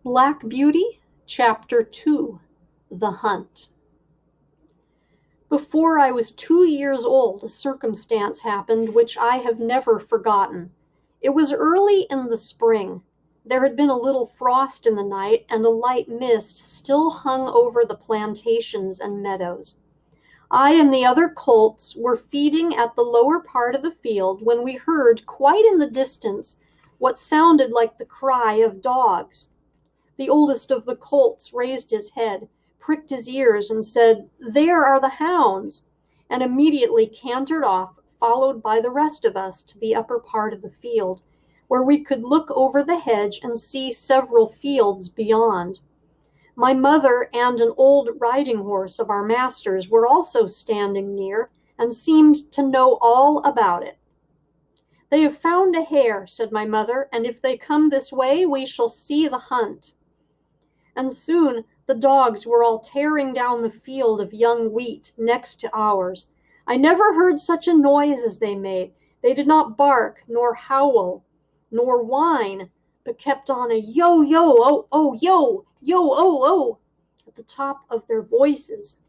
Black Beauty, Chapter 2, The Hunt. Before I was 2 years old, a circumstance happened which I have never forgotten. It was early in the spring. There had been a little frost in the night, and a light mist still hung over the plantations and meadows. I and the other colts were feeding at the lower part of the field when we heard, quite in the distance, what sounded like the cry of dogs. The oldest of the colts raised his head, pricked his ears, and said, "There are the hounds," and immediately cantered off, followed by the rest of us, to the upper part of the field, where we could look over the hedge and see several fields beyond. My mother and an old riding horse of our master's were also standing near, and seemed to know all about it. "They have found a hare," said my mother, "and if they come this way we shall see the hunt." And soon the dogs were all tearing down the field of young wheat next to ours. I never heard such a noise as they made. They did not bark, nor howl, nor whine, but kept on a yo, yo, oh, oh, yo, yo, oh, oh, at the top of their voices.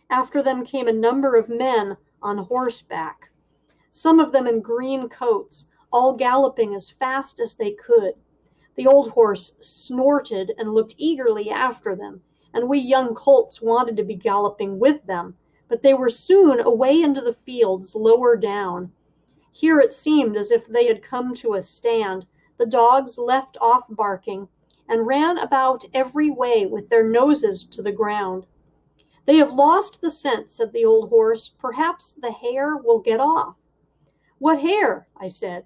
After them came a number of men on horseback, some of them in green coats, all galloping as fast as they could. The old horse snorted and looked eagerly after them, and we young colts wanted to be galloping with them, but they were soon away into the fields lower down. Here it seemed as if they had come to a stand. The dogs left off barking, and ran about every way with their noses to the ground. "They have lost the scent," said the old horse. "Perhaps the hare will get off." "What hare?" I said.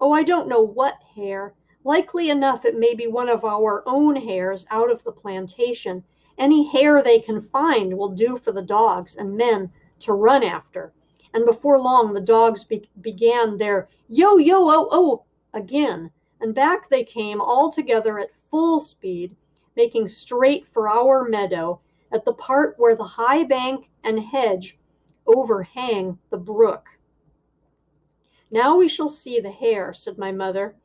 "Oh, I don't know what hare. Likely enough it may be one of our own hares out of the plantation. Any hare they can find will do for the dogs and men to run after." And before long the dogs began their yo, yo, oh, oh again, and back they came all together at full speed, making straight for our meadow, at the part where the high bank and hedge overhang the brook. "Now we shall see the hare," said my mother.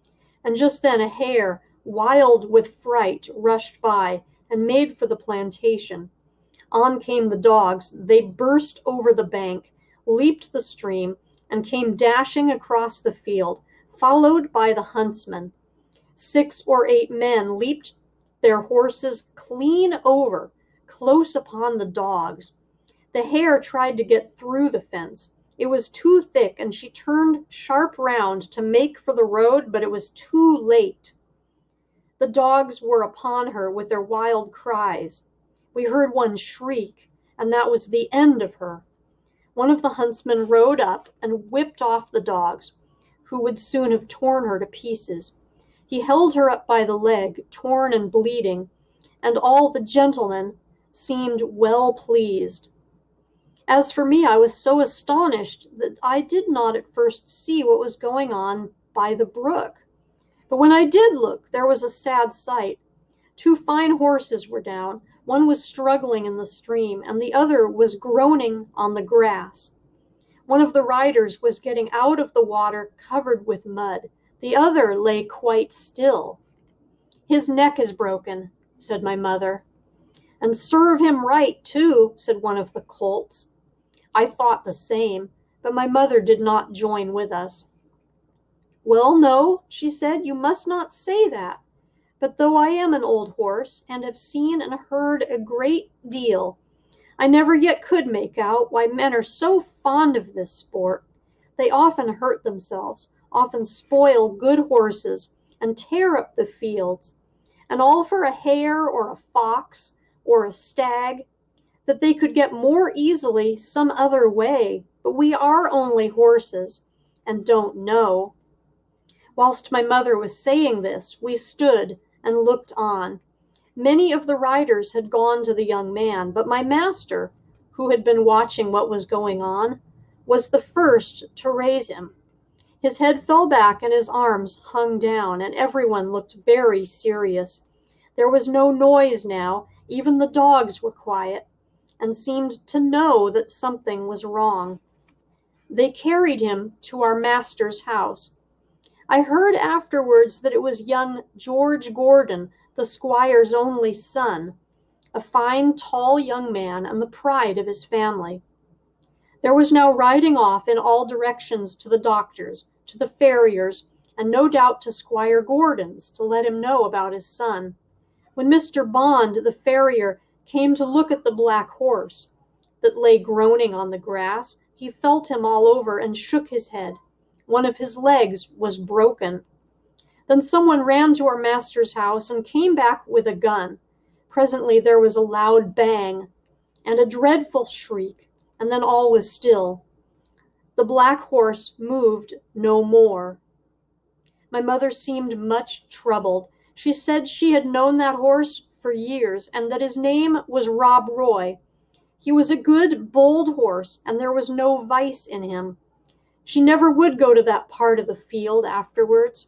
And just then a hare, wild with fright, rushed by, and made for the plantation. On came the dogs. They burst over the bank, leaped the stream, and came dashing across the field, followed by the huntsmen. 6 or 8 men leaped their horses clean over, close upon the dogs. The hare tried to get through the fence. It was too thick, and she turned sharp round to make for the road, but it was too late. The dogs were upon her with their wild cries. We heard one shriek, and that was the end of her. One of the huntsmen rode up and whipped off the dogs, who would soon have torn her to pieces. He held her up by the leg, torn and bleeding, and all the gentlemen seemed well pleased. As for me, I was so astonished that I did not at first see what was going on by the brook. But when I did look, there was a sad sight. 2 fine horses were down. One was struggling in the stream, and the other was groaning on the grass. One of the riders was getting out of the water covered with mud. The other lay quite still. "His neck is broken," said my mother. "And serve him right, too," said one of the colts. I thought the same, but my mother did not join with us. "Well, no," she said, "you must not say that. But though I am an old horse, and have seen and heard a great deal, I never yet could make out why men are so fond of this sport. They often hurt themselves, often spoil good horses, and tear up the fields, and all for a hare or a fox or a stag, that they could get more easily some other way, but we are only horses, and don't know." Whilst my mother was saying this, we stood and looked on. Many of the riders had gone to the young man, but my master, who had been watching what was going on, was the first to raise him. His head fell back and his arms hung down, and everyone looked very serious. There was no noise now. Even the dogs were quiet, and seemed to know that something was wrong. They carried him to our master's house. I heard afterwards that it was young George Gordon, the squire's only son, a fine, tall young man, and the pride of his family. There was now riding off in all directions to the doctor's, to the farrier's, and no doubt to Squire Gordon's, to let him know about his son. When Mr. Bond, the farrier, came to look at the black horse that lay groaning on the grass, he felt him all over and shook his head. One of his legs was broken. Then someone ran to our master's house and came back with a gun. Presently there was a loud bang and a dreadful shriek, and then all was still. The black horse moved no more. My mother seemed much troubled. She said she had known that horse for years, and that his name was Rob Roy. He was a good, bold horse, and there was no vice in him. She never would go to that part of the field afterwards.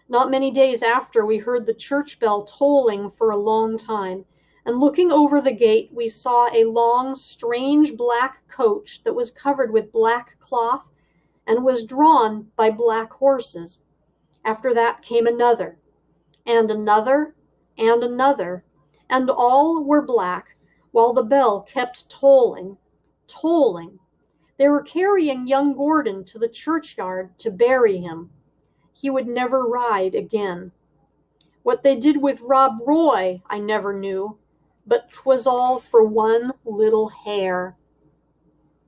Not many days after, we heard the church bell tolling for a long time, and looking over the gate we saw a long, strange black coach that was covered with black cloth and was drawn by black horses. After that came another, and another, and another, and all were black, while the bell kept tolling, tolling. They were carrying young Gordon to the churchyard to bury him. He would never ride again. What they did with Rob Roy I never knew, but 'twas all for one little hare.